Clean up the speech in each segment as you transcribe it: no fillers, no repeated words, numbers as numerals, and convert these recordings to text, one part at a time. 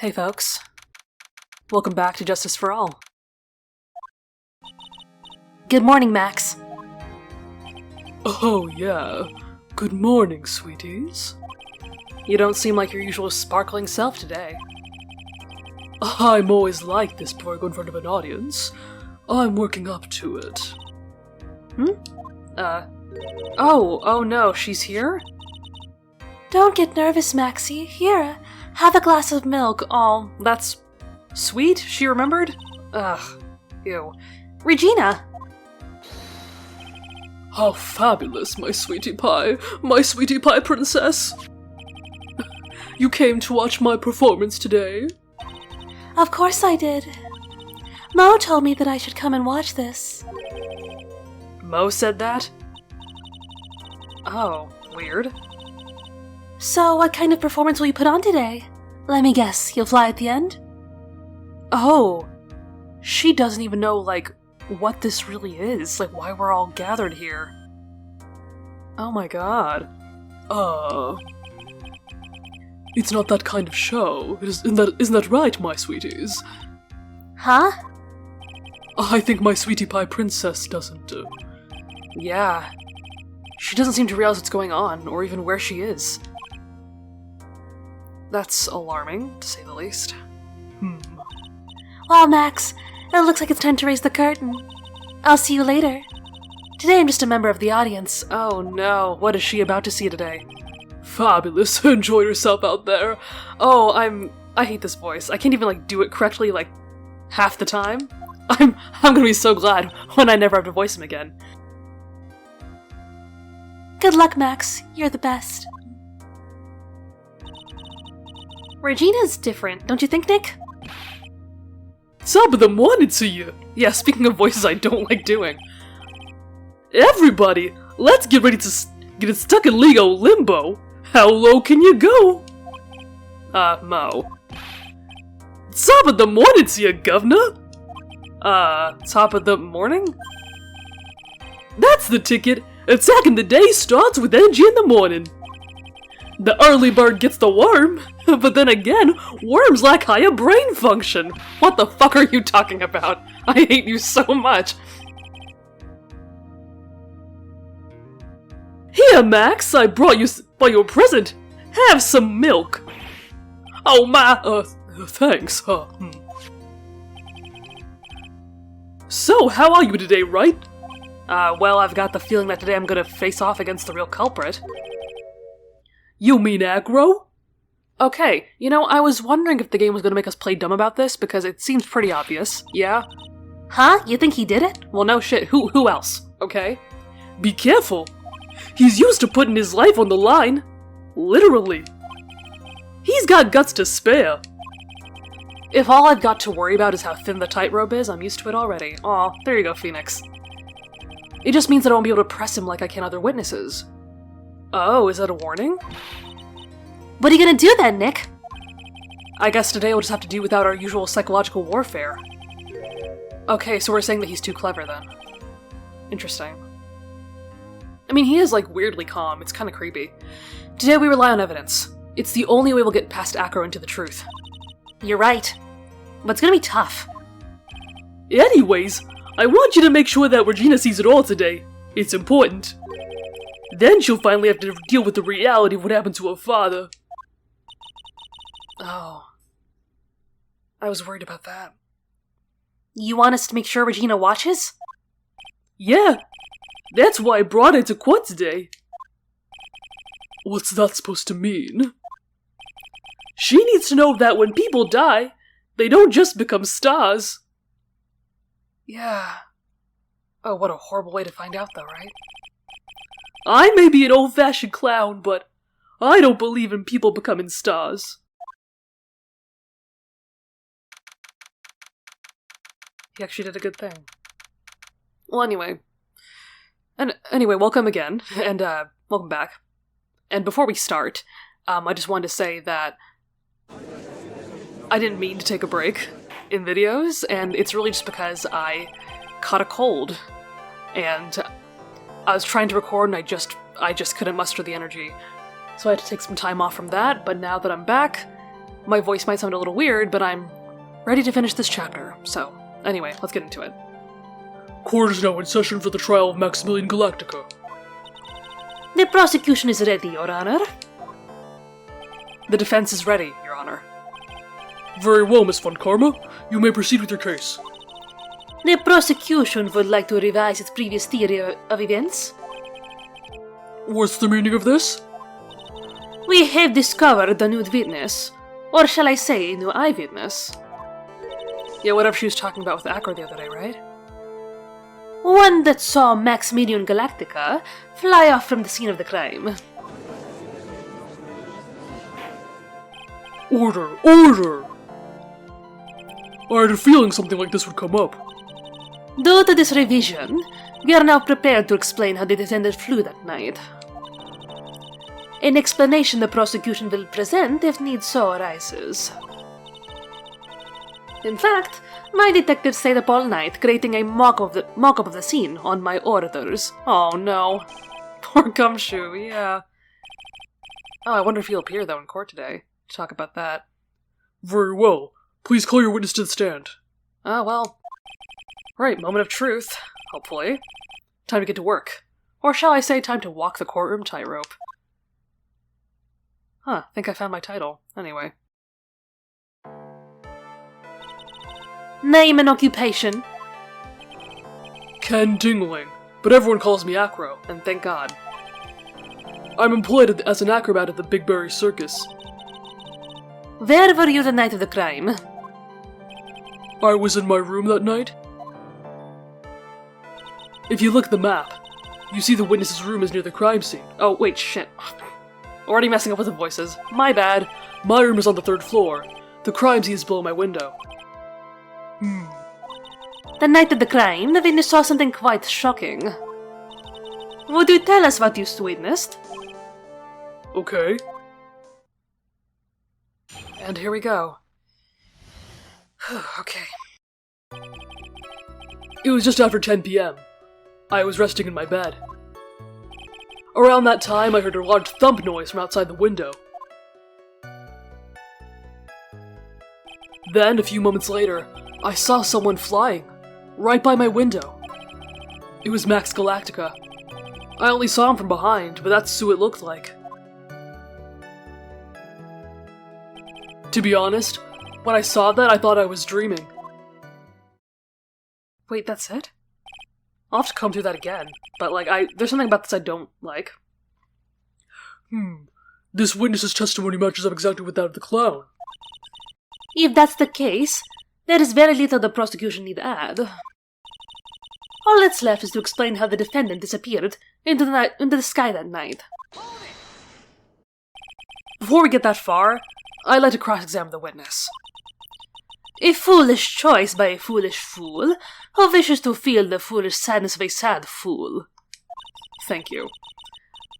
Hey folks, welcome back to Justice for All. Good morning, Max. Oh yeah, good morning, sweeties. You don't seem like your usual sparkling self today. I'm always like this before I go in front of an audience. I'm working up to it. Oh no, she's here? Don't get nervous, Maxie. Here, have a glass of milk. Oh, that's sweet? She remembered? Ugh, ew. Regina! How fabulous, my sweetie pie princess! You came to watch my performance today? Of course I did. Mo told me that I should come and watch this. Mo said that? Oh, weird. So, what kind of performance will you put on today? Let me guess, you'll fly at the end? Oh, she doesn't even know, what this really is, why we're all gathered here. Oh my god. It's not that kind of show. Isn't that right, my sweeties? Huh? I think my sweetie pie princess doesn't. Yeah. She doesn't seem to realize what's going on, or even where she is. That's alarming, to say the least. Well, Max, it looks like it's time to raise the curtain. I'll see you later. Today I'm just a member of the audience. Oh no, what is she about to see today? Fabulous, enjoy yourself out there. Oh, I hate this voice. I can't even, do it correctly, half the time. I'm gonna be so glad when I never have to voice him again. Good luck, Max. You're the best. Regina's different, don't you think, Nick? Top of the morning to you! Yeah, speaking of voices I don't like doing. Everybody, let's get ready to get stuck in Lego limbo. How low can you go? Mo. Top of the morning to you, governor! Top of the morning? That's the ticket! Attacking the day starts with energy in the morning. The early bird gets the worm, but then again, worms lack higher brain function. What the fuck are you talking about? I hate you so much. Here, Max, I brought you your present. Have some milk. Oh my, thanks. So, how are you today, Wright? Well, I've got the feeling that today I'm gonna face off against the real culprit. You mean aggro? Okay, I was wondering if the game was gonna make us play dumb about this, because it seems pretty obvious, yeah? Huh? You think he did it? Well, no shit, who else, okay? Be careful! He's used to putting his life on the line. Literally. He's got guts to spare. If all I've got to worry about is how thin the tightrope is, I'm used to it already. Aw, there you go, Phoenix. It just means that I won't be able to press him like I can other witnesses. Oh, is that a warning? What are you gonna do then, Nick? I guess today we'll just have to do without our usual psychological warfare. Okay, so we're saying that he's too clever then. Interesting. I mean, he is, weirdly calm. It's kinda creepy. Today we rely on evidence. It's the only way we'll get past Acro into the truth. You're right. But it's gonna be tough. Anyways, I want you to make sure that Regina sees it all today. It's important. Then she'll finally have to deal with the reality of what happened to her father. Oh. I was worried about that. You want us to make sure Regina watches? Yeah. That's why I brought her to court today. What's that supposed to mean? She needs to know that when people die, they don't just become stars. Yeah. Oh, what a horrible way to find out though, right? I may be an old-fashioned clown, but I don't believe in people becoming stars. He actually did a good thing. Well, anyway, welcome again, and welcome back. And before we start, I just wanted to say that I didn't mean to take a break in videos, and it's really just because I caught a cold, and I was trying to record and I just couldn't muster the energy. So I had to take some time off from that, but now that I'm back, My voice might sound a little weird, but I'm ready to finish this chapter. So, anyway, let's get into it. Court is now in session for the trial of Maximilian Galactica. The prosecution is ready, Your Honor. The defense is ready, Your Honor. Very well, Miss Von Karma. You may proceed with your case. The prosecution would like to revise its previous theory of events. What's the meaning of this? We have discovered a new witness, or shall I say, a new eyewitness. Yeah, whatever she was talking about with Acro the other day, right? One that saw Maximilian Galactica fly off from the scene of the crime. Order! Order! I had a feeling something like this would come up. Due to this revision, we are now prepared to explain how the defendant flew that night. An explanation the prosecution will present if need so arises. In fact, my detectives stayed up all night creating a mock-up of the scene on my orders. Oh no. Poor Gumshoe, yeah. Oh, I wonder if he'll appear though in court today. Talk about that. Very well. Please call your witness to the stand. Ah, well. Right, moment of truth, hopefully. Time to get to work. Or shall I say, time to walk the courtroom tightrope. Huh, think I found my title. Anyway. Name and occupation. Ken Dingling, but everyone calls me Acro. And thank God. I'm employed as an acrobat at the Big Berry Circus. Where were you the night of the crime? I was in my room that night. If you look at the map, you see the witness's room is near the crime scene. Oh, wait, shit. Already messing up with the voices. My bad. My room is on the 3rd floor. The crime scene is below my window. The night of the crime, the witness saw something quite shocking. Would you tell us what you witnessed? Okay. And here we go. Okay. It was just after 10 p.m. I was resting in my bed. Around that time, I heard a large thump noise from outside the window. Then, a few moments later, I saw someone flying, right by my window. It was Max Galactica. I only saw him from behind, but that's who it looked like. To be honest, when I saw that, I thought I was dreaming. Wait, that's it? I'll have to come through that again, but there's something about this I don't like. This witness's testimony matches up exactly with that of the clown. If that's the case, there is very little the prosecution need add. All that's left is to explain how the defendant disappeared into the sky that night. Before we get that far, I'd like to cross-examine the witness. A foolish choice by a foolish fool, who wishes to feel the foolish sadness of a sad fool. Thank you.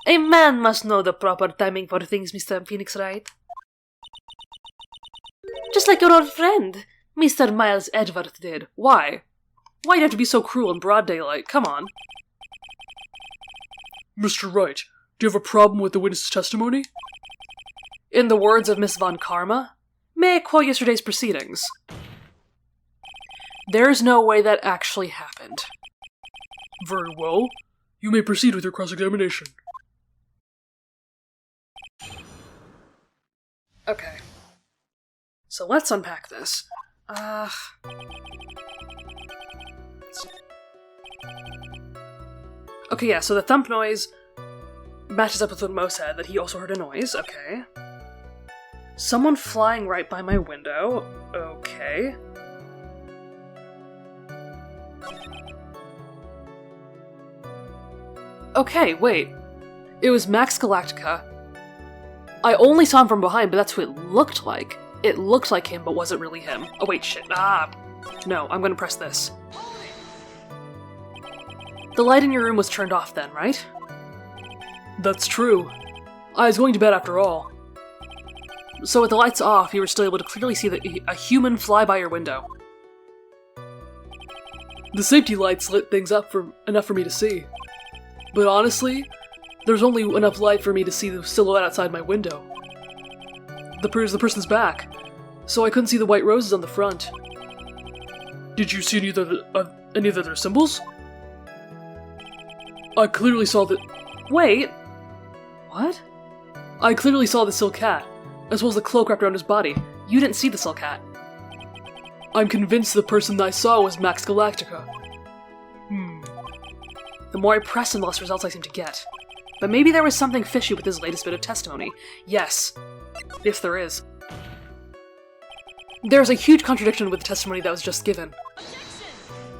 A man must know the proper timing for things, Mr. Phoenix Wright. Just like your old friend, Mr. Miles Edgeworth did. Why? Why'd you have to be so cruel in broad daylight? Come on. Mr. Wright, do you have a problem with the witness's testimony? In the words of Miss Von Karma, may I quote yesterday's proceedings? There's no way that actually happened. Very well. You may proceed with your cross-examination. Okay. So let's unpack this. Okay, yeah, so the thump noise matches up with what Mo said, that he also heard a noise, okay. Someone flying right by my window, okay. Okay, wait. It was Max Galactica. I only saw him from behind, but that's who it looked like. It looked like him, but wasn't really him. Oh wait, shit. No, I'm gonna press this. The light in your room was turned off then, right? That's true. I was going to bed after all. So with the lights off, you were still able to clearly see a human fly by your window. The safety lights lit things up enough for me to see. But honestly, there's only enough light for me to see the silhouette outside my window. the person's back, so I couldn't see the white roses on the front. Did you see any of their symbols? I clearly saw the... Wait. What? I clearly saw the silk hat, as well as the cloak wrapped around his body. You didn't see the silk hat. I'm convinced the person I saw was Max Galactica. The more I press him, the less results I seem to get. But maybe there was something fishy with his latest bit of testimony. Yes. If there is. There's a huge contradiction with the testimony that was just given.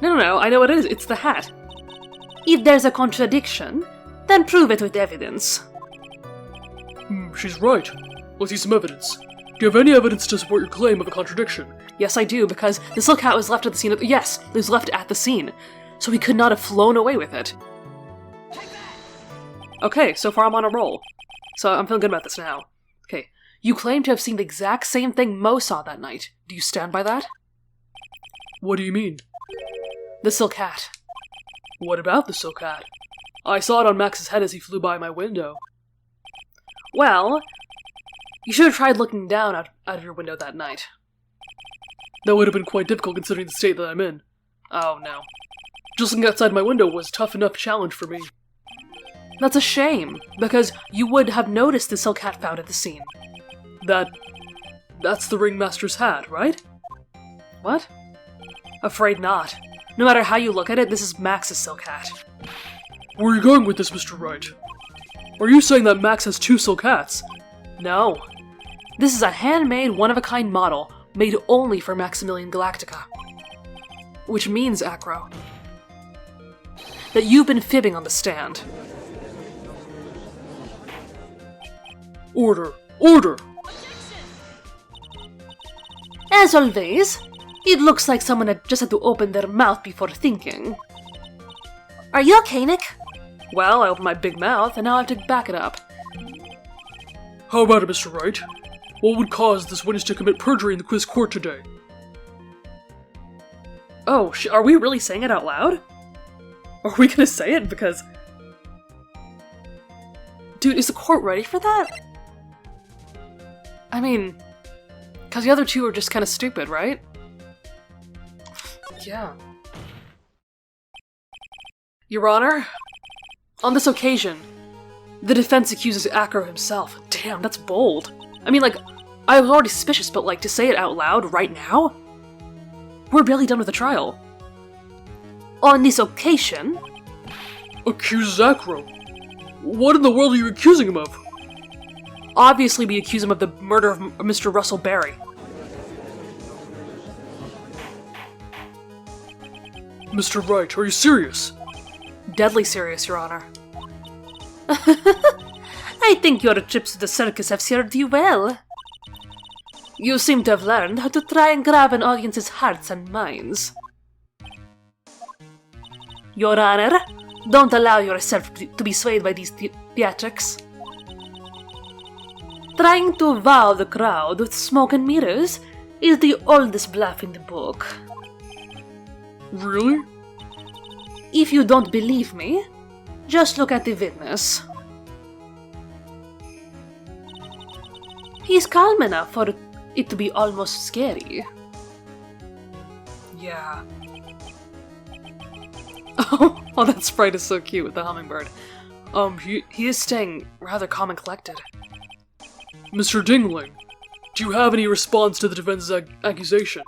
No, I know what it is. It's the hat. If there's a contradiction, then prove it with evidence. She's right. Let's see some evidence. Do you have any evidence to support your claim of a contradiction? Yes, I do, because the silk hat was left at the scene yes, it was left at the scene. So he could not have flown away with it. Okay, so far I'm on a roll. So I'm feeling good about this now. Okay, you claim to have seen the exact same thing Mo saw that night. Do you stand by that? What do you mean? The silk hat. What about the silk hat? I saw it on Max's head as he flew by my window. Well, you should have tried looking down out of your window that night. That would have been quite difficult considering the state that I'm in. Oh, no. Just looking outside my window was a tough enough challenge for me. That's a shame, because you would have noticed the silk hat found at the scene. That's the Ringmaster's hat, right? What? Afraid not. No matter how you look at it, this is Max's silk hat. Where are you going with this, Mr. Wright? Are you saying that Max has 2 silk hats? No. This is a handmade, one-of-a-kind model, made only for Maximilian Galactica. Which means, Acro, that you've been fibbing on the stand. Order! Order! As always, it looks like someone had just had to open their mouth before thinking. Are you okay, Nick? Well, I opened my big mouth, and now I have to back it up. How about it, Mr. Wright? What would cause this witness to commit perjury in the quiz court today? Oh, are we really saying it out loud? Are we gonna say it? Because... Dude, is the court ready for that? I mean... Because the other two are just kind of stupid, right? Yeah. Your Honor, on this occasion, the defense accuses Acro himself. Damn, that's bold. I mean, like, I was already suspicious, but, like, to say it out loud right now? We're barely done with the trial. On this occasion? Accuses Acro? What in the world are you accusing him of? Obviously, we accuse him of the murder of Mr. Russell Barry. Mr. Wright, are you serious? Deadly serious, Your Honor. I think your trips to the circus have served you well. You seem to have learned how to try and grab an audience's hearts and minds. Your Honor, don't allow yourself to be swayed by these theatrics. Trying to wow the crowd with smoke and mirrors is the oldest bluff in the book. Really? If you don't believe me, just look at the witness. He's calm enough for it to be almost scary. Yeah. Oh, that sprite is so cute with the hummingbird. He is staying rather calm and collected. Mr. Dingling, do you have any response to the defense's accusation?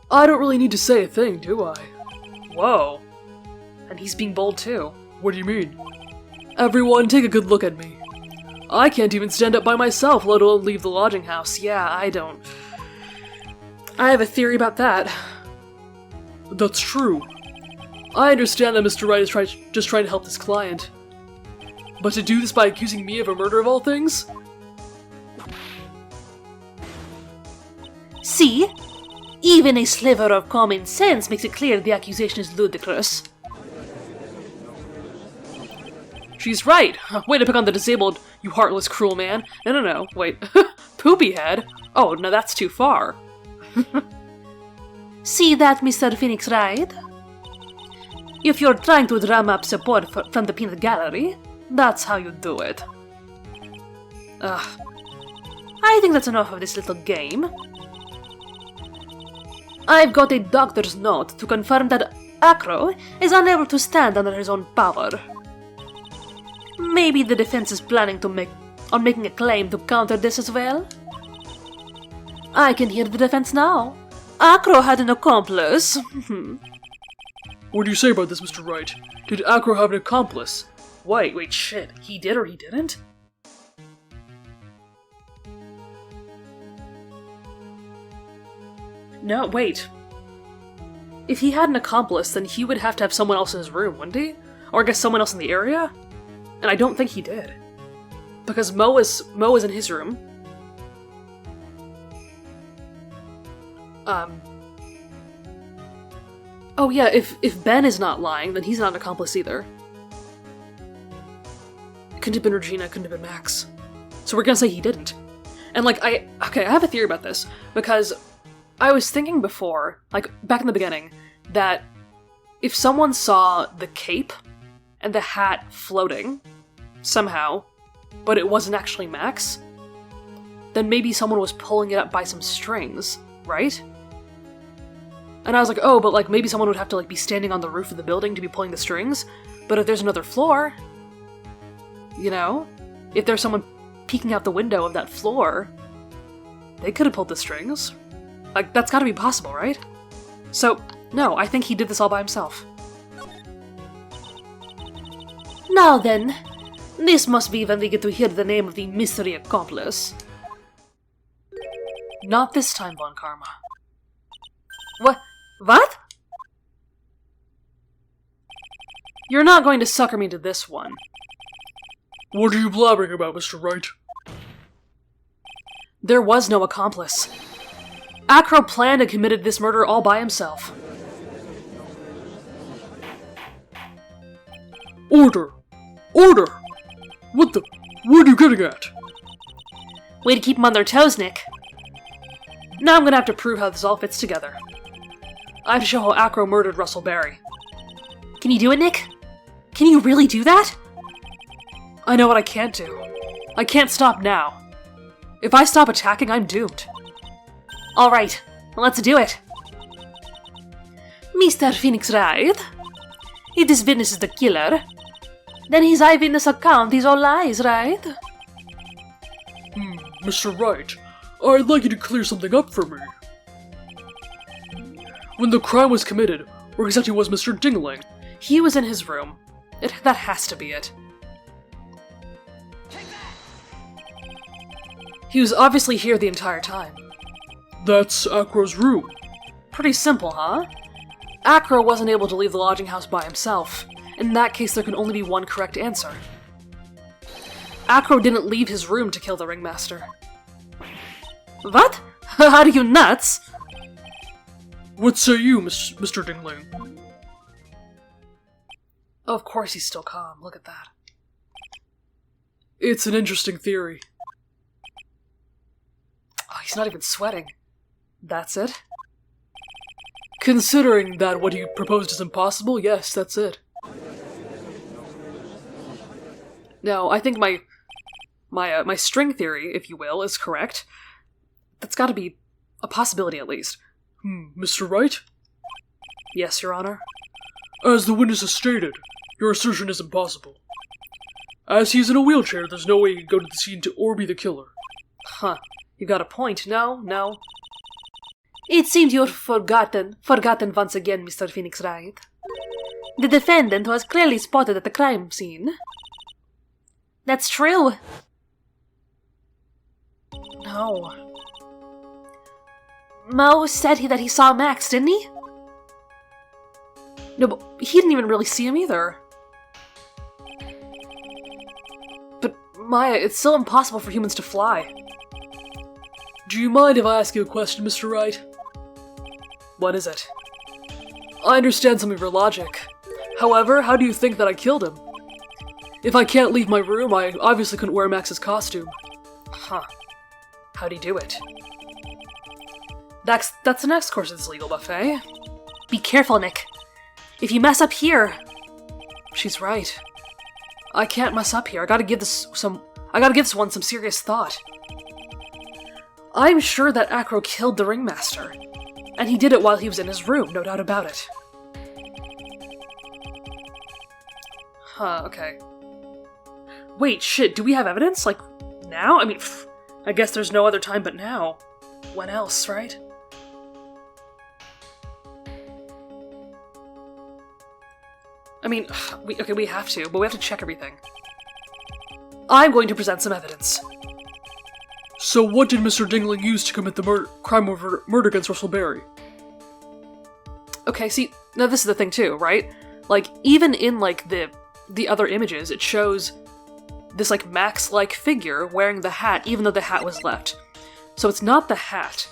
I don't really need to say a thing, do I? Whoa. And he's being bold too. What do you mean? Everyone, take a good look at me. I can't even stand up by myself, let alone leave the lodging house. Yeah, I don't. I have a theory about that. That's true. I understand that Mr. Wright is just trying to help his client. But to do this by accusing me of a murder of all things? See? Even a sliver of common sense makes it clear the accusation is ludicrous. She's right! Way to pick on the disabled, you heartless, cruel man. No, wait. Poopy head? Oh, no, that's too far. See that, Mr. Phoenix Wright? If you're trying to drum up support from the peanut gallery, that's how you do it. Ugh. I think that's enough of this little game. I've got a doctor's note to confirm that Acro is unable to stand under his own power. Maybe the defense is planning to making a claim to counter this as well? I can hear the defense now. Acro had an accomplice. What do you say about this, Mr. Wright? Did Acro have an accomplice? Wait, shit. He did or he didn't? No, wait. If he had an accomplice, then he would have to have someone else in his room, wouldn't he? Or I guess someone else in the area? And I don't think he did. Because Mo is in his room. Oh yeah, if Ben is not lying, then he's not an accomplice either. It couldn't have been Regina, it couldn't have been Max. So we're gonna say he didn't. And like, I have a theory about this, because I was thinking before, like, back in the beginning, that if someone saw the cape and the hat floating, somehow, but it wasn't actually Max, then maybe someone was pulling it up by some strings, right? And I was like, oh, but like, maybe someone would have to like be standing on the roof of the building to be pulling the strings, but if there's another floor, you know? If there's someone peeking out the window of that floor, they could have pulled the strings. Like, that's gotta be possible, right? So, no, I think he did this all by himself. Now then, this must be when we get to hear the name of the mystery accomplice. Not this time, Von Karma. What? You're not going to sucker me into this one. What are you blabbering about, Mr. Wright? There was no accomplice. Acro planned and committed this murder all by himself. Order! Order! What are you getting at? Way to keep them on their toes, Nick. Now I'm gonna have to prove how this all fits together. I have to show how Acro murdered Russell Barry. Can you do it, Nick? Can you really do that? I know what I can't do. I can't stop now. If I stop attacking, I'm doomed. Alright, let's do it. Mr. Phoenix Wright? If this witness is the killer, then his eyewitness account is all lies, right? Mr. Wright, I'd like you to clear something up for me. When the crime was committed, where exactly was Mr. Dingling? He was in his room. That has to be it. He was obviously here the entire time. That's Acro's room. Pretty simple, huh? Acro wasn't able to leave the lodging house by himself. In that case, there can only be one correct answer. Acro didn't leave his room to kill the ringmaster. What? Are you nuts? What say you, Mr. Dingling? Of course he's still calm, look at that. It's an interesting theory. Oh, he's not even sweating. That's it? Considering that what he proposed is impossible, yes, that's it. No, I think my string theory, if you will, is correct. That's gotta be a possibility at least. Mr. Wright? Yes, Your Honor? As the witness has stated, your assertion is impossible. As he's in a wheelchair, there's no way he could go to the scene or be the killer. Huh. You got a point. No. It seems you're forgotten once again, Mr. Phoenix Wright. The defendant was clearly spotted at the crime scene. That's true. No. Mo said that he saw Max, didn't he? No, but he didn't even really see him either. But, Maya, it's still impossible for humans to fly. Do you mind if I ask you a question, Mr. Wright? What is it? I understand some of your logic. However, how do you think that I killed him? If I can't leave my room, I obviously couldn't wear Max's costume. Huh. How'd he do it? That's the next course of this legal buffet. Be careful, Nick. If you mess up here... She's right. I can't mess up here. I gotta give this some... I gotta give this one some serious thought. I'm sure that Acro killed the ringmaster. And he did it while he was in his room, no doubt about it. Huh, okay. Wait, shit, do we have evidence? Like, now? I mean, I guess there's no other time but now. When else, right? I mean, we have to, but we have to check everything. I'm going to present some evidence. So what did Mr. Dingling use to commit the crime of murder against Russell Berry? Okay, see, now this is the thing too, right? Like, even in, like, the other images, it shows this, like, Max-like figure wearing the hat, even though the hat was left. So it's not the hat.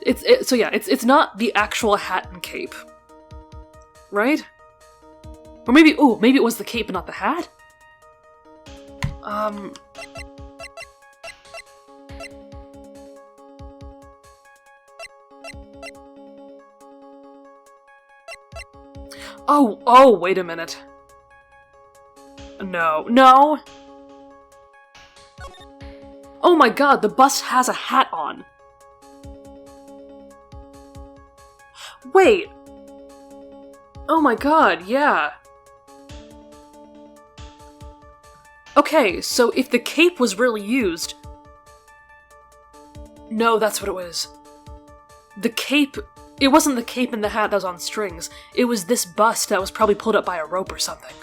It's not the actual hat and cape. Right? Or maybe it was the cape and not the hat? Oh, wait a minute. No. Oh my god, the bust has a hat on. Wait. Oh my god, yeah. Okay, so if the cape was really used... No, that's what it was. The cape... It wasn't the cape and the hat that was on strings. It was this bust that was probably pulled up by a rope or something.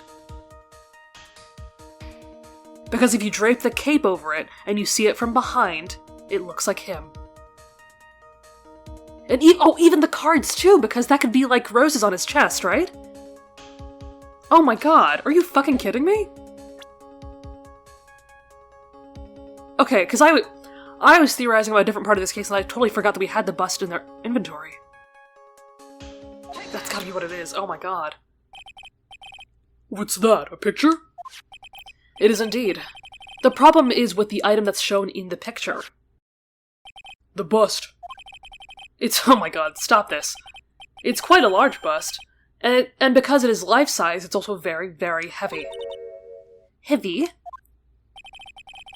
Because if you drape the cape over it, and you see it from behind, it looks like him. And even the cards too, because that could be like roses on his chest, right? Oh my god, are you fucking kidding me? Okay, because I was theorizing about a different part of this case and I totally forgot that we had the bust in their inventory. That's gotta be what it is, oh my god. What's that, a picture? It is indeed. The problem is with the item that's shown in the picture. The bust. Oh my god, stop this. It's quite a large bust, and because it is life-size, it's also very, very heavy. Heavy?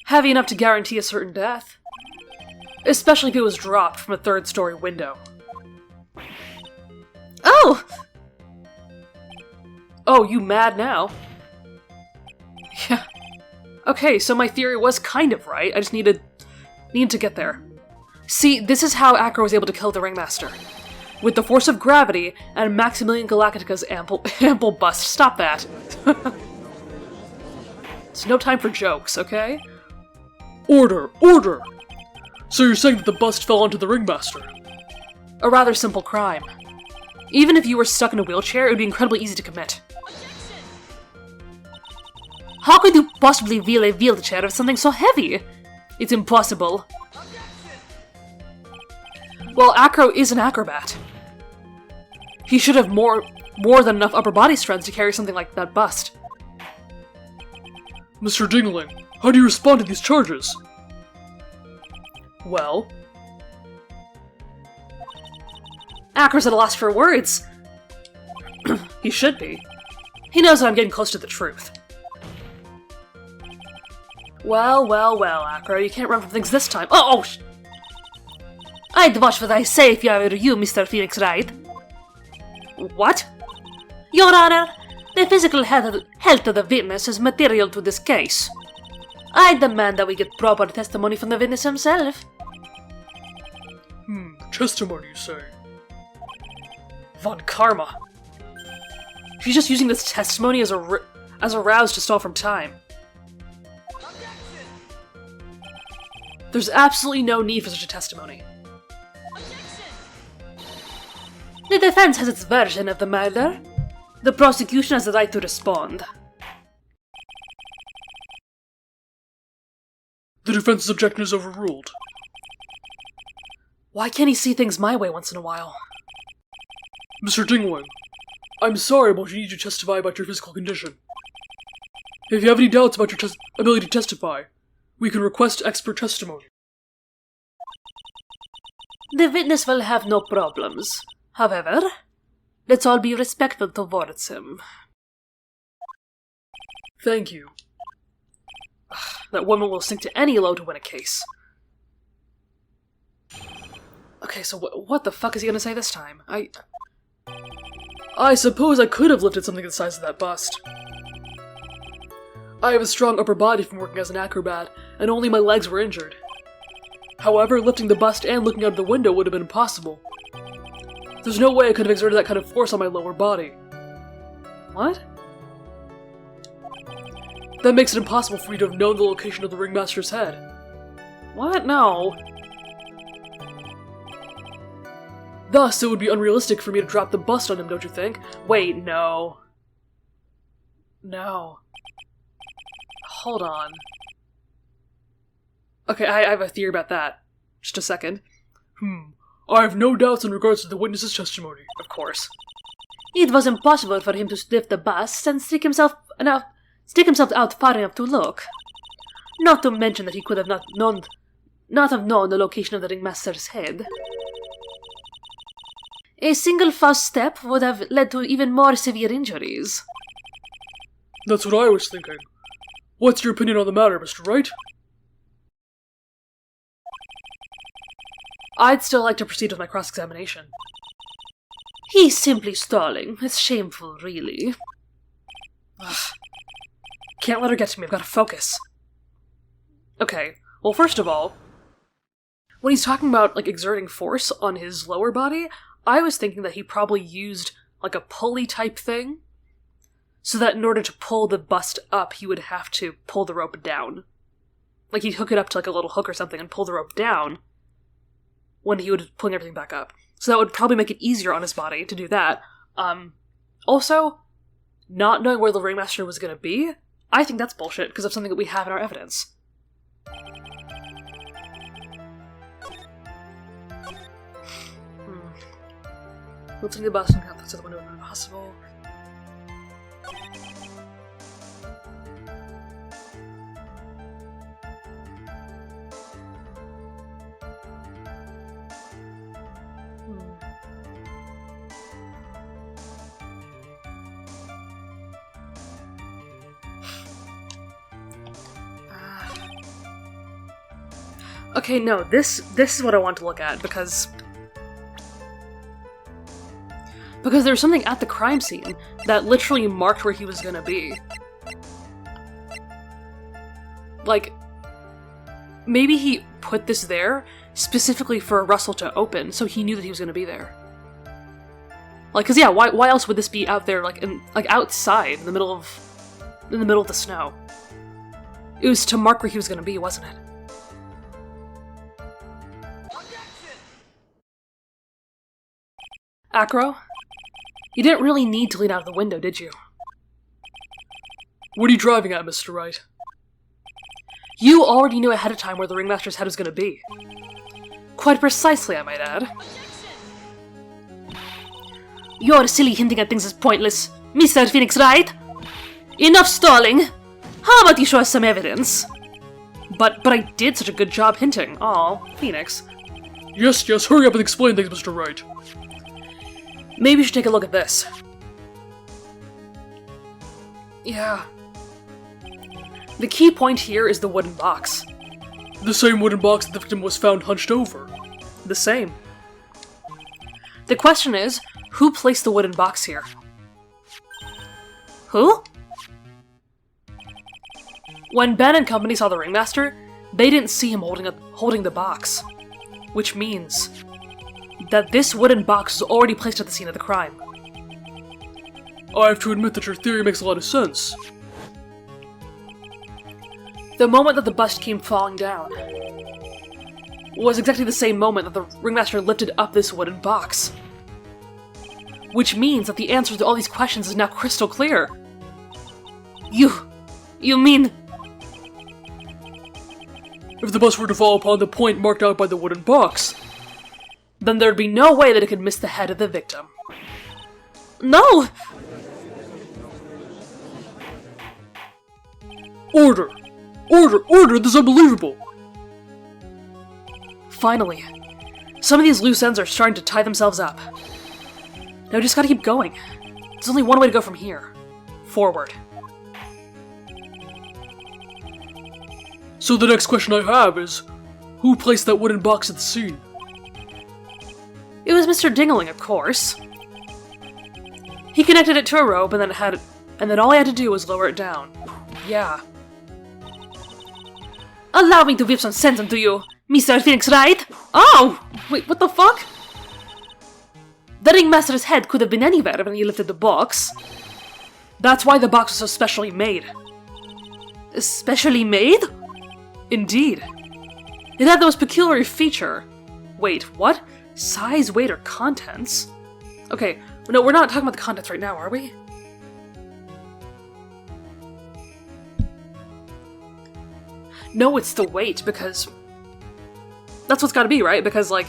Heavy enough to guarantee a certain death. Especially if it was dropped from a third-story window. Oh! Oh, you mad now? Yeah. Okay, so my theory was kind of right, I just needed to get there. See, this is how Acro was able to kill the Ringmaster. With the force of gravity and Maximilian Galactica's ample bust. Stop that. It's no time for jokes, okay? Order! Order! So you're saying that the bust fell onto the Ringmaster? A rather simple crime. Even if you were stuck in a wheelchair, it would be incredibly easy to commit. How could you possibly wheel a wheelchair with something so heavy? It's impossible. Well, Acro is an acrobat. He should have more than enough upper body strength to carry something like that bust. Mr. Dingling, how do you respond to these charges? Well... Acro's at a loss for words. He should be. He knows that I'm getting close to the truth. Well, Acro, you can't run from things this time. Oh! I'd watch what I say if I were you, Mr. Phoenix Wright. What? Your Honor, the physical health of the witness is material to this case. I demand that we get proper testimony from the witness himself. Testimony, you say? Von Karma. She's just using this testimony as a rouse to stall from time. There's absolutely no need for such a testimony. The defense has its version of the murder. The prosecution has the right to respond. The defense's objection is overruled. Why can't he see things my way once in a while? Mr. Dingling, I'm sorry, but you need to testify about your physical condition. If you have any doubts about your ability to testify, we can request expert testimony. The witness will have no problems. However, let's all be respectful towards him. Thank you. That woman will sink to any low to win a case. Okay, so what the fuck is he gonna say this time? I suppose I could have lifted something the size of that bust. I have a strong upper body from working as an acrobat, and only my legs were injured. However, lifting the bust and looking out the window would have been impossible. There's no way I could have exerted that kind of force on my lower body. What? That makes it impossible for me to have known the location of the ringmaster's head. What? No. Thus, it would be unrealistic for me to drop the bust on him, don't you think? Wait, no. No. Hold on. Okay, I have a theory about that. Just a second. I have no doubts in regards to the witness's testimony. Of course. It was impossible for him to lift the bust and stick himself out far enough to look. Not to mention that he could have not have known the location of the ringmaster's head. A single false step would have led to even more severe injuries. That's what I was thinking. What's your opinion on the matter, Mr. Wright? I'd still like to proceed with my cross-examination. He's simply stalling. It's shameful, really. Ugh. Can't let her get to me, I've got to focus. Okay, well first of all, when he's talking about, like, exerting force on his lower body, I was thinking that he probably used, like, a pulley type thing, so that in order to pull the bust up, he would have to pull the rope down. Like, he'd hook it up to, like, a little hook or something and pull the rope down when he was pulling everything back up. So that would probably make it easier on his body to do that. Also, not knowing where the ringmaster was going to be, I think that's bullshit because of something that we have in our evidence. Lifting the bust and outside the window would be impossible. Okay, no, this is what I want to look at, because there was something at the crime scene that literally marked where he was gonna be. Like, maybe he put this there specifically for Russell to open, so he knew that he was gonna be there. Like, cause yeah, why else would this be out there, like outside, in the middle of the snow? It was to mark where he was gonna be, wasn't it? Acro? You didn't really need to lean out of the window, did you? What are you driving at, Mr. Wright? You already knew ahead of time where the ringmaster's head was going to be. Quite precisely, I might add. Your silly hinting at things is pointless. Mr. Phoenix Wright? Enough stalling! How about you show us some evidence? But I did such a good job hinting. Aw, Phoenix. Yes, hurry up and explain things, Mr. Wright. Maybe you should take a look at this. Yeah. The key point here is the wooden box. The same wooden box that the victim was found hunched over. The same. The question is, who placed the wooden box here? Who? When Ben and company saw the ringmaster, they didn't see him holding the box. Which means that this wooden box was already placed at the scene of the crime. I have to admit that your theory makes a lot of sense. The moment that the bust came falling down was exactly the same moment that the ringmaster lifted up this wooden box. Which means that the answer to all these questions is now crystal clear. You mean... If the bust were to fall upon the point marked out by the wooden box, then there'd be no way that it could miss the head of the victim. No! Order! Order! This is unbelievable! Finally, some of these loose ends are starting to tie themselves up. Now we just gotta keep going. There's only one way to go from here. Forward. So the next question I have is, who placed that wooden box at the scene? It was Mr. Dingling, of course. He connected it to a rope and then all I had to do was lower it down. Yeah. Allow me to whip some sense into you, Mr. Phoenix Wright! Oh! Wait, what the fuck? The ringmaster's head could have been anywhere when you lifted the box. That's why the box was so specially made. Specially made? Indeed. It had the most peculiar feature. Wait, what? Size, weight, or contents? Okay, no, we're not talking about the contents right now, are we? No, it's the weight, because... That's what's gotta be, right? Because, like,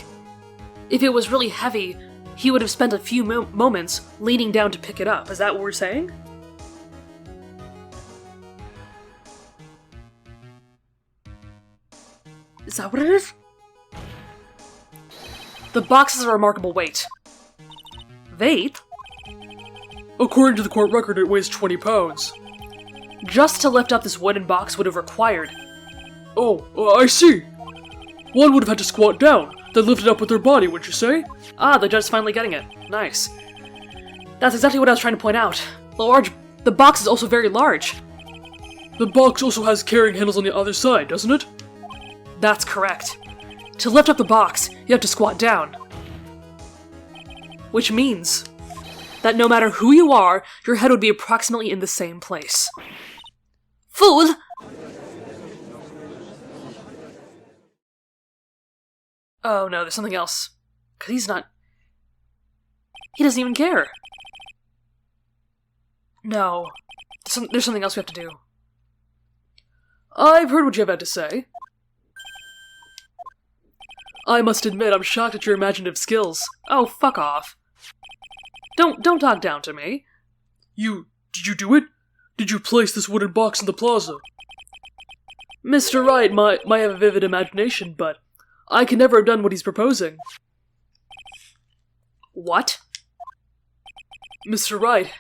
if it was really heavy, he would have spent a few moments leaning down to pick it up. Is that what we're saying? Is that what it is? The box has a remarkable weight. Weight? According to the court record, it weighs 20 pounds. Just to lift up this wooden box would have required... Oh, I see. One would have had to squat down, then lift it up with their body, wouldn't you say? Ah, the judge's finally getting it. Nice. That's exactly what I was trying to point out. The box is also very large. The box also has carrying handles on the other side, doesn't it? That's correct. To lift up the box, you have to squat down. Which means that no matter who you are, your head would be approximately in the same place. Fool! Oh no, there's something else. 'Cause he's not... He doesn't even care. No. There's something else we have to do. I've heard what you've had to say. I must admit, I'm shocked at your imaginative skills. Oh, fuck off. Don't talk down to me. Did you do it? Did you place this wooden box in the plaza? Mr. Wright might have a vivid imagination, but I can never have done what he's proposing. What? Mr. Wright,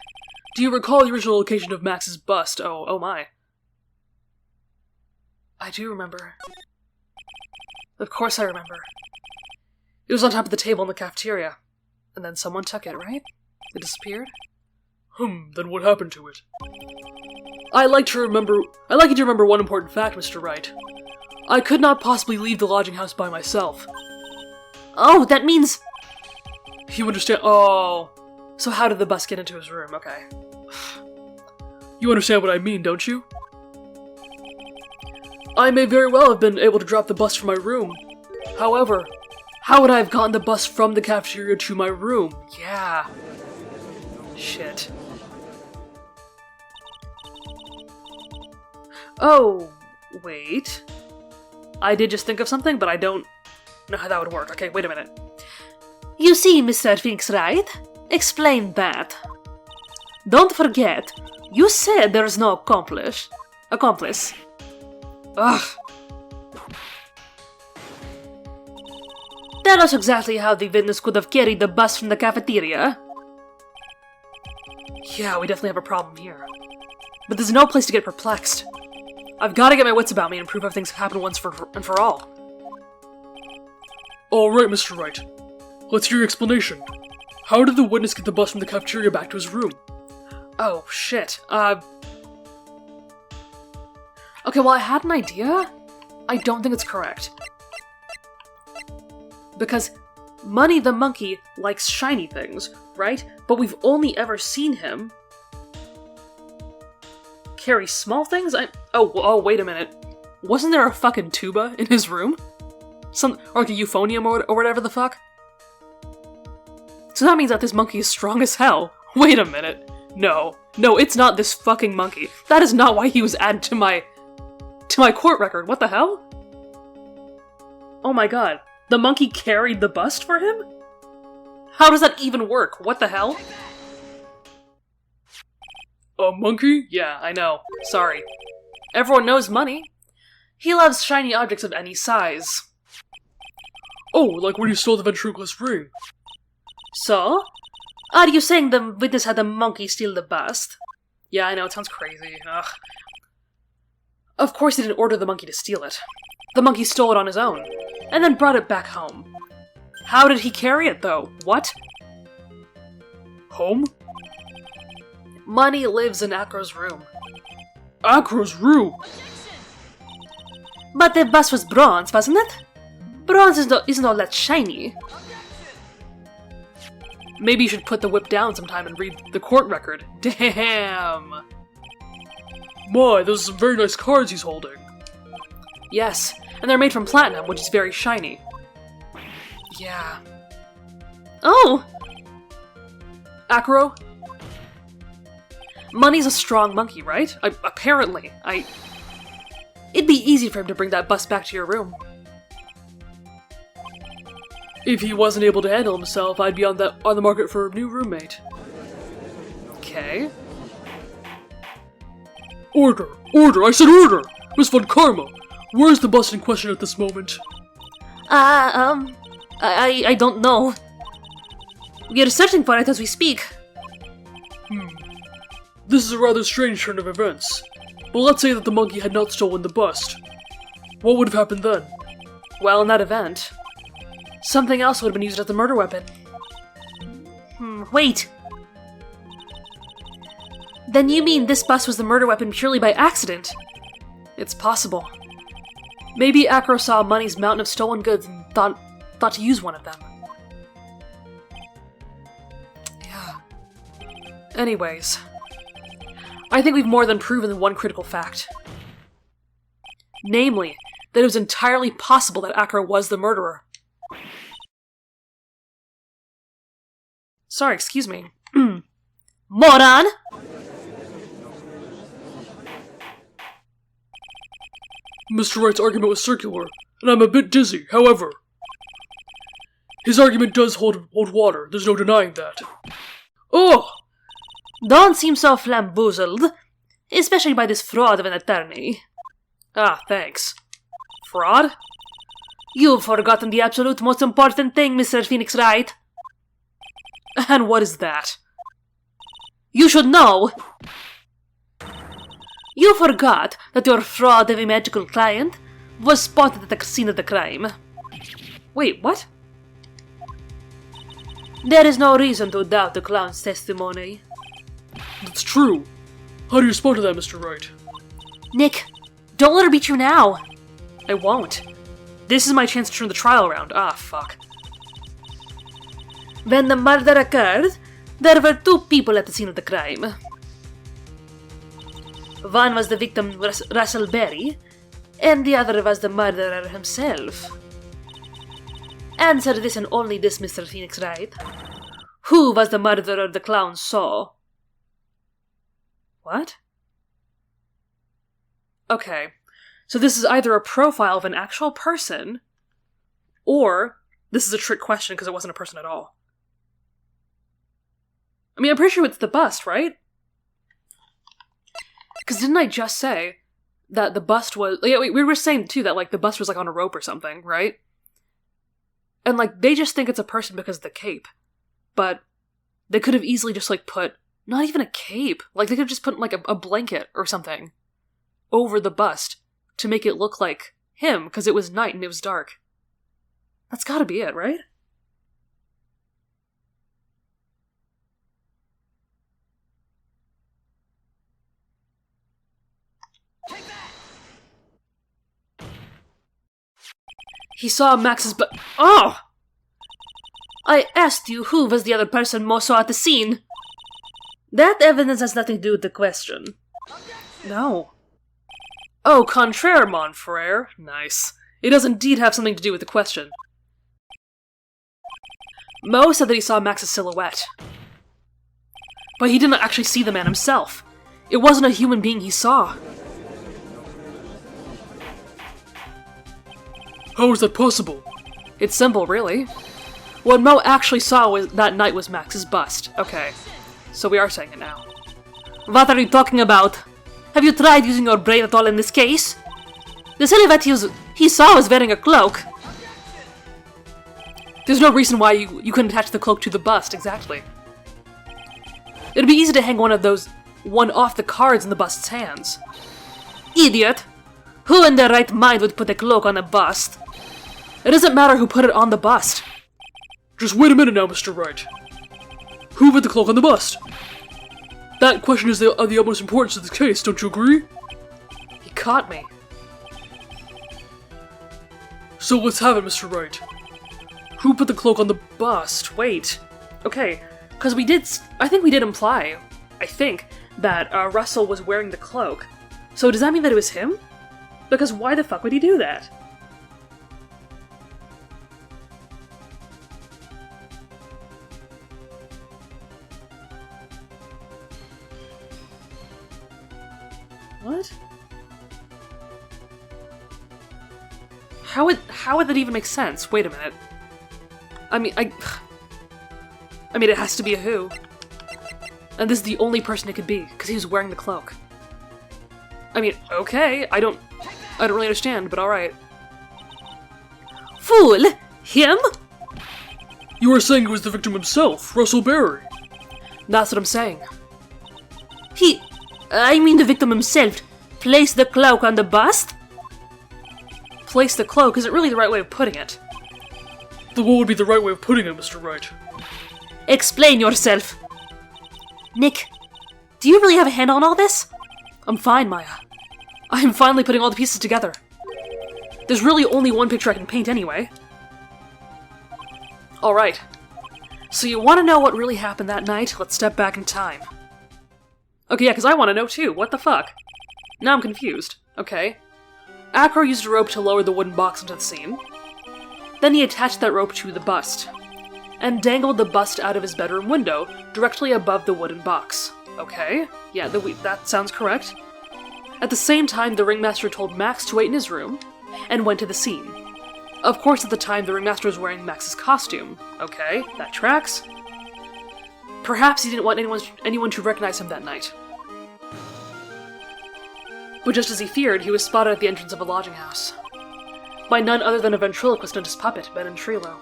do you recall the original location of Max's bust? Oh my. I do remember. Of course I remember. It was on top of the table in the cafeteria. And then someone took it, right? It disappeared? Then what happened to it? I'd like you to remember one important fact, Mr. Wright. I could not possibly leave the lodging house by myself. Oh, that means... You understand? Oh. So how did the bus get into his room? Okay. You understand what I mean, don't you? I may very well have been able to drop the bus from my room. However, how would I have gotten the bus from the cafeteria to my room? Yeah. Shit. Oh, wait. I did just think of something, but I don't know how that would work. Okay, wait a minute. You see, Mr. Phoenix Wright? Explain that. Don't forget, you said there's no accomplice. Ugh. Tell us exactly how the witness could have carried the bus from the cafeteria. Yeah, we definitely have a problem here. But there's no place to get perplexed. I've got to get my wits about me and prove everything's happened once and for all. Alright, Mr. Wright. Let's hear your explanation. How did the witness get the bus from the cafeteria back to his room? Oh, shit. Okay, well, I had an idea. I don't think it's correct. Because Money the Monkey likes shiny things, right? But we've only ever seen him carry small things? Oh, wait a minute. Wasn't there a fucking tuba in his room? Or like a euphonium or whatever the fuck? So that means that this monkey is strong as hell. Wait a minute. No, it's not this fucking monkey. That is not why he was added to my court record. What the hell? Oh my god. The monkey carried the bust for him? How does that even work? What the hell? A monkey? Yeah, I know. Sorry. Everyone knows Money. He loves shiny objects of any size. Oh, like when you stole the ventriloquist ring. So? Are you saying the witness had the monkey steal the bust? Yeah, I know, it sounds crazy. Ugh. Of course he didn't order the monkey to steal it. The monkey stole it on his own, and then brought it back home. How did he carry it, though? What? Home? Money lives in Acro's room. Acro's room? But the bus was bronze, wasn't it? Bronze isn't all that shiny. Maybe you should put the whip down sometime and read the court record. Damn! My, those are some very nice cards he's holding. Yes, and they're made from platinum, which is very shiny. Yeah. Oh! Acro? Money's a strong monkey, right? Apparently. It'd be easy for him to bring that bus back to your room. If he wasn't able to handle himself, I'd be on the market for a new roommate. Okay. Order! Order! I said order! Miss Von Karma! Where's the bus in question at this moment? I don't know. We are searching for it as we speak. This is a rather strange turn of events. But let's say that the monkey had not stolen the bust. What would have happened then? Well, in that event, something else would have been used as the murder weapon. Wait. Then you mean this bus was the murder weapon purely by accident? It's possible. Maybe Acro saw Money's mountain of stolen goods and thought to use one of them. Yeah. Anyways, I think we've more than proven one critical fact. Namely, that it was entirely possible that Acro was the murderer. Sorry, excuse me. Moron! Mr. Wright's argument was circular, and I'm a bit dizzy, however. His argument does hold water, there's no denying that. Oh! Don't seem so flamboozled, especially by this fraud of an attorney. Ah, thanks. Fraud? You've forgotten the absolute most important thing, Mr. Phoenix Wright. And what is that? You should know! You forgot that your fraud of a magical client was spotted at the scene of the crime. Wait, what? There is no reason to doubt the clown's testimony. That's true. How do you respond to that, Mr. Wright? Nick, don't let her beat you now. I won't. This is my chance to turn the trial around. Ah, fuck. When the murder occurred, there were two people at the scene of the crime. One was the victim, Russell Berry, and the other was the murderer himself. Answer this and only this, Mr. Phoenix Wright. Who was the murderer the clown saw? What? Okay, so this is either a profile of an actual person, or this is a trick question because it wasn't a person at all. I mean, I'm pretty sure it's the bust, right? Because didn't I just say that the bust was... Yeah, we were saying, too, that, like, the bust was, like, on a rope or something, right? And, like, they just think it's a person because of the cape. But they could have easily just, like, put... Not even a cape. Like, they could have just put, like, a blanket or something over the bust to make it look like him, because it was night and it was dark. That's gotta be it, right? He saw Max's Oh! I asked you who was the other person Mo saw at the scene. That evidence has nothing to do with the question. No. Oh, contraire, mon frere. Nice. It does indeed have something to do with the question. Mo said that he saw Max's silhouette. But he didn't actually see the man himself. It wasn't a human being he saw. How is that possible? It's simple, really. What Mo actually saw that night was Max's bust. Okay, so we are saying it now. What are you talking about? Have you tried using your brain at all in this case? The silhouette he saw was wearing a cloak. There's no reason why you couldn't attach the cloak to the bust, exactly. It'd be easy to hang one off the cards in the bust's hands. Idiot! Who in their right mind would put a cloak on a bust? It doesn't matter who put it on the bust. Just wait a minute now, Mr. Wright. Who put the cloak on the bust? That question is of the utmost importance to this case, don't you agree? He caught me. So let's have it, Mr. Wright. Who put the cloak on the Bust. Wait. Okay, because I think we did imply, that Russell was wearing the cloak. So does that mean that it was him? Because why the fuck would he do that? What? How would that even make sense? Wait a minute. I mean, it has to be a who. And this is the only person it could be, because he was wearing the cloak. I mean, okay, I don't really understand, but alright. Fool! Him? You are saying it was the victim himself, Russell Berry. That's what I'm saying. The victim himself, placed the cloak on the bust? Place the cloak isn't really the right way of putting it. Then what would be the right way of putting it, Mr. Wright? Explain yourself. Nick, do you really have a handle on all this? I'm fine, Maya. I'm finally putting all the pieces together. There's really only one picture I can paint anyway. Alright. So you want to know what really happened that night? Let's step back in time. Okay, yeah, because I want to know too. What the fuck? Now I'm confused. Okay. Acro used a rope to lower the wooden box into the scene. Then he attached that rope to the bust, and dangled the bust out of his bedroom window, directly above the wooden box. Okay, yeah, that sounds correct. At the same time, the ringmaster told Max to wait in his room, and went to the scene. Of course, at the time, the ringmaster was wearing Max's costume. Okay, that tracks. Perhaps he didn't want anyone to recognize him that night. But just as he feared, he was spotted at the entrance of a lodging house. By none other than a ventriloquist and his puppet, Ben and Trilo.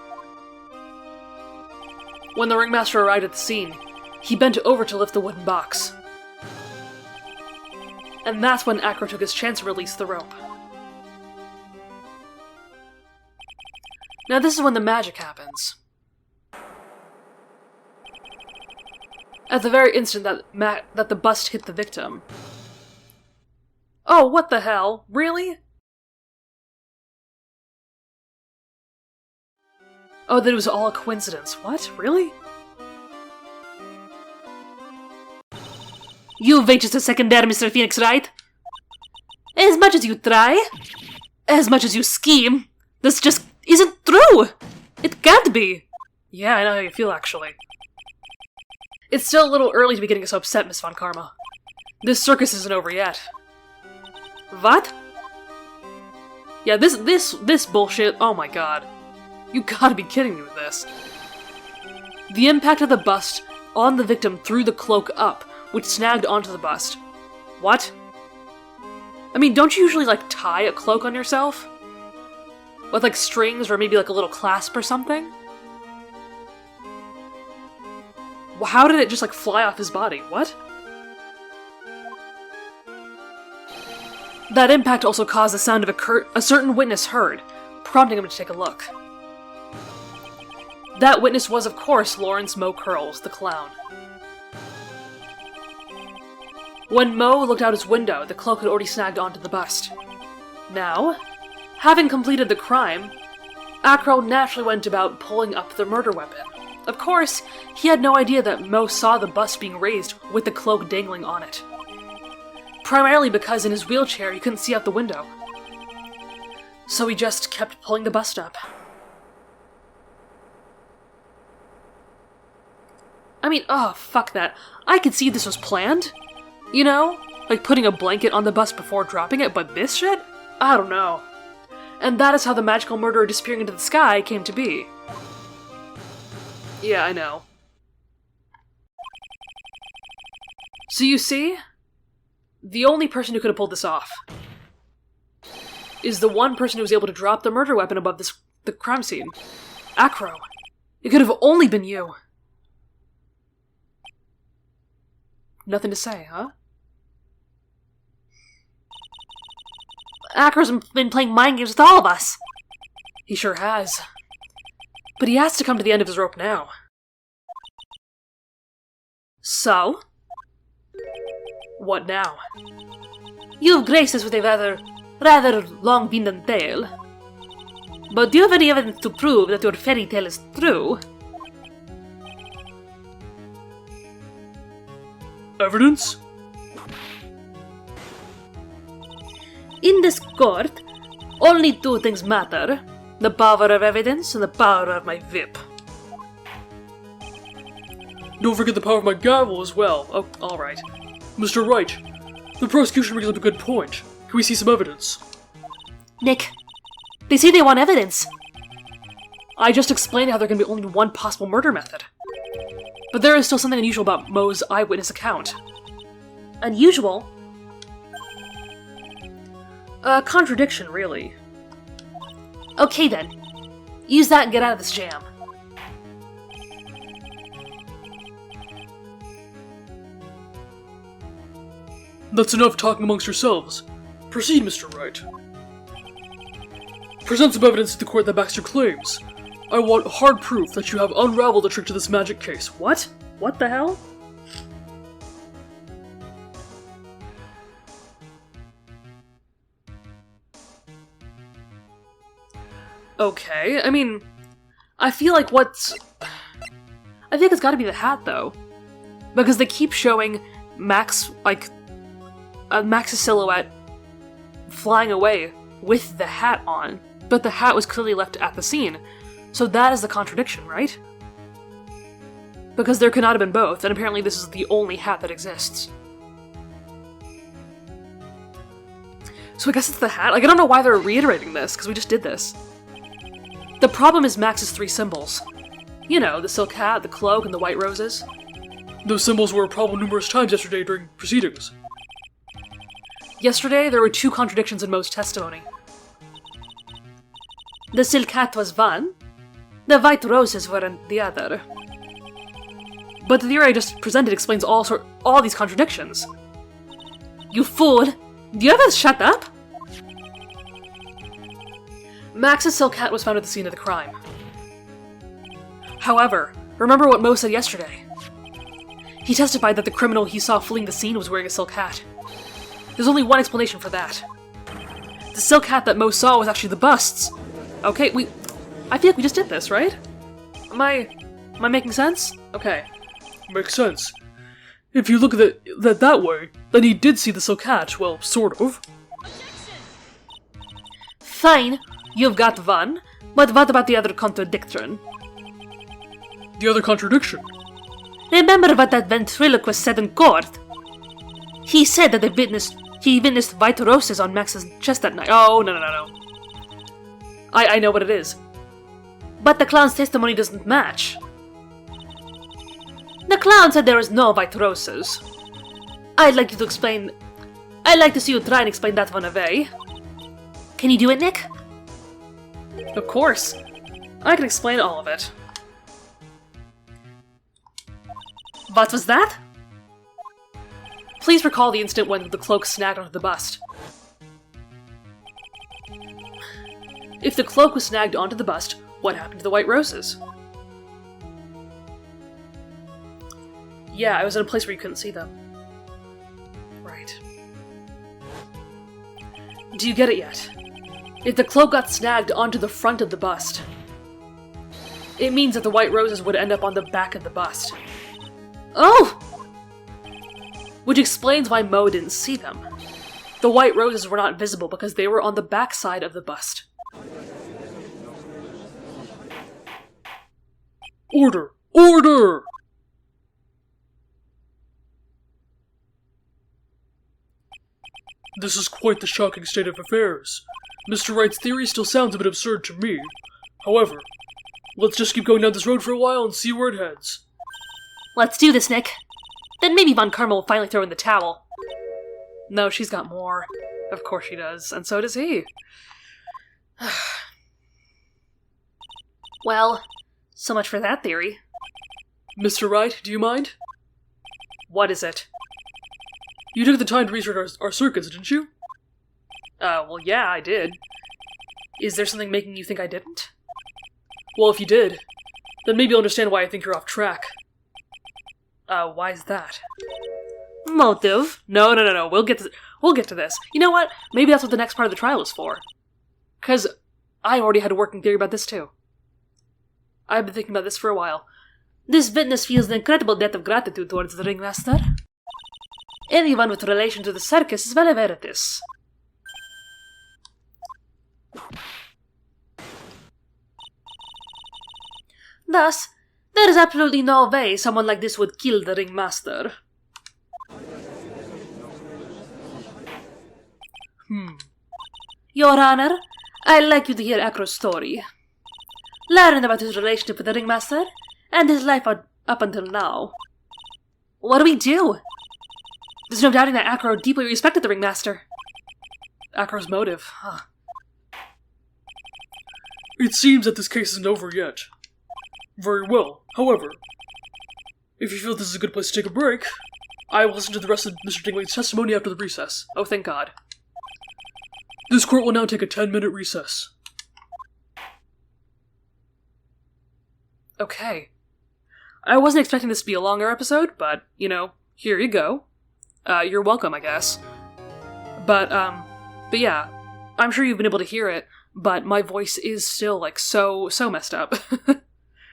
When the ringmaster arrived at the scene, he bent over to lift the wooden box. And that's when Acro took his chance and released the rope. Now this is when the magic happens. At the very instant that the bust hit the victim. Oh, what the hell? Really? Oh, that it was all a coincidence. What? Really? You wait just a second there, Mr. Phoenix, right? As much as you try, as much as you scheme, this just isn't true! It can't be! Yeah, I know how you feel, actually. It's still a little early to be getting so upset, Miss Von Karma. This circus isn't over yet. What? Yeah, this bullshit, oh my god. You gotta be kidding me with this. The impact of the bust on the victim threw the cloak up, which snagged onto the bust. What? I mean, don't you usually, like, tie a cloak on yourself? With, like, strings or maybe, like, a little clasp or something? Well, how did it just, like, fly off his body? What? That impact also caused the sound of a certain witness heard, prompting him to take a look. That witness was, of course, Lawrence Mo Curls, the clown. When Mo looked out his window, the cloak had already snagged onto the bust. Now, having completed the crime, Acro naturally went about pulling up the murder weapon. Of course, he had no idea that Mo saw the bust being raised with the cloak dangling on it. Primarily because in his wheelchair he couldn't see out the window. So he just kept pulling the bust up. I mean, oh, fuck that. I could see this was planned. You know? Like putting a blanket on the bust before dropping it, but this shit? I don't know. And that is how the magical murderer disappearing into the sky came to be. Yeah, I know. So you see? The only person who could have pulled this off is the one person who was able to drop the murder weapon above the crime scene. Acro. It could have only been you. Nothing to say, huh? Acker's been playing mind games with all of us. He sure has. But he has to come to the end of his rope now. So? What now? You've graced us with a rather long-winded tale. But do you have any evidence to prove that your fairy tale is true? Evidence? In this court, only two things matter. The power of evidence and the power of my whip. Don't forget the power of my gavel as well. Oh, alright. Mr. Wright, the prosecution brings up a good point. Can we see some evidence? Nick, they say they want evidence. I just explained how there can be only one possible murder method. But there is still something unusual about Mo's eyewitness account. Unusual? A contradiction, really. Okay then. Use that and get out of this jam. That's enough talking amongst yourselves. Proceed, Mr. Wright. Present some evidence to the court that backs your claims. I want hard proof that you have unraveled the trick to this magic case. What? What the hell? Okay, I mean, I feel like I think it's gotta be the hat, though. Because they keep showing Max, Max's silhouette flying away with the hat on, but the hat was clearly left at the scene. So that is the contradiction, right? Because there could not have been both, and apparently this is the only hat that exists. So I guess it's the hat? Like, I don't know why they're reiterating this, because we just did this. The problem is Max's three symbols. You know, the silk hat, the cloak, and the white roses. Those symbols were a problem numerous times yesterday during proceedings. Yesterday, there were two contradictions in Mo's testimony. The silk hat was one, the white roses were the other. But the theory I just presented explains all these contradictions. You fool! Do you ever shut up? Max's silk hat was found at the scene of the crime. However, remember what Mo said yesterday. He testified that the criminal he saw fleeing the scene was wearing a silk hat. There's only one explanation for that. The silk hat that Mo saw was actually the bust's. Okay, I feel like we just did this, right? Am I making sense? Okay. Makes sense. If you look at it that way, then he did see the silk hat, well, sort of. Fine, you've got one, but what about the other contradiction? The other contradiction? Remember what that ventriloquist said in court? He said that he witnessed white roses on Max's chest that night. Oh, no. I know what it is. But the clown's testimony doesn't match. The clown said there was no white roses. I'd like to see you try and explain that one away. Can you do it, Nick? Of course. I can explain all of it. What was that? Please recall the incident when the cloak snagged onto the bust. If the cloak was snagged onto the bust, what happened to the white roses? Yeah, I was in a place where you couldn't see them. Right. Do you get it yet? If the cloak got snagged onto the front of the bust, it means that the white roses would end up on the back of the bust. Oh! Which explains why Mo didn't see them. The white roses were not visible because they were on the back side of the bust. Order! Order! This is quite the shocking state of affairs. Mr. Wright's theory still sounds a bit absurd to me. However, let's just keep going down this road for a while and see where it heads. Let's do this, Nick. Then maybe Von Karma will finally throw in the towel. No, she's got more. Of course she does, and so does he. Well, so much for that theory. Mr. Wright, do you mind? What is it? You took the time to research our circuits, didn't you? Well, yeah, I did. Is there something making you think I didn't? Well, if you did, then maybe you'll understand why I think you're off track. Why is that? Motive? No. We'll get to this. You know what? Maybe that's what the next part of the trial is for. 'Cause I already had a working theory about this too. I've been thinking about this for a while. This witness feels an incredible debt of gratitude towards the ringmaster. Anyone with relation to the circus is well aware of this. Thus, there is absolutely no way someone like this would kill the ringmaster. Your Honor, I'd like you to hear Acro's story. Learn about his relationship with the ringmaster, and his life up until now. What do we do? There's no doubting that Acro deeply respected the ringmaster. Acro's motive, huh? It seems that this case isn't over yet. Very well. However, if you feel this is a good place to take a break, I will listen to the rest of Mr. Dingley's testimony after the recess. Oh, thank God. This court will now take a 10-minute recess. Okay. I wasn't expecting this to be a longer episode, but, here you go. You're welcome, I guess. But yeah, I'm sure you've been able to hear it, but my voice is still, so messed up.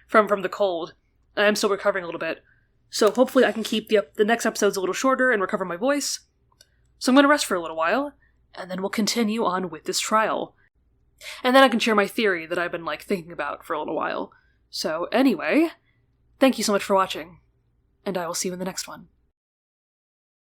from the cold. I'm still recovering a little bit. So hopefully I can keep the next episodes a little shorter and recover my voice. So I'm going to rest for a little while, and then we'll continue on with this trial. And then I can share my theory that I've been, thinking about for a little while. So anyway, thank you so much for watching, and I will see you in the next one.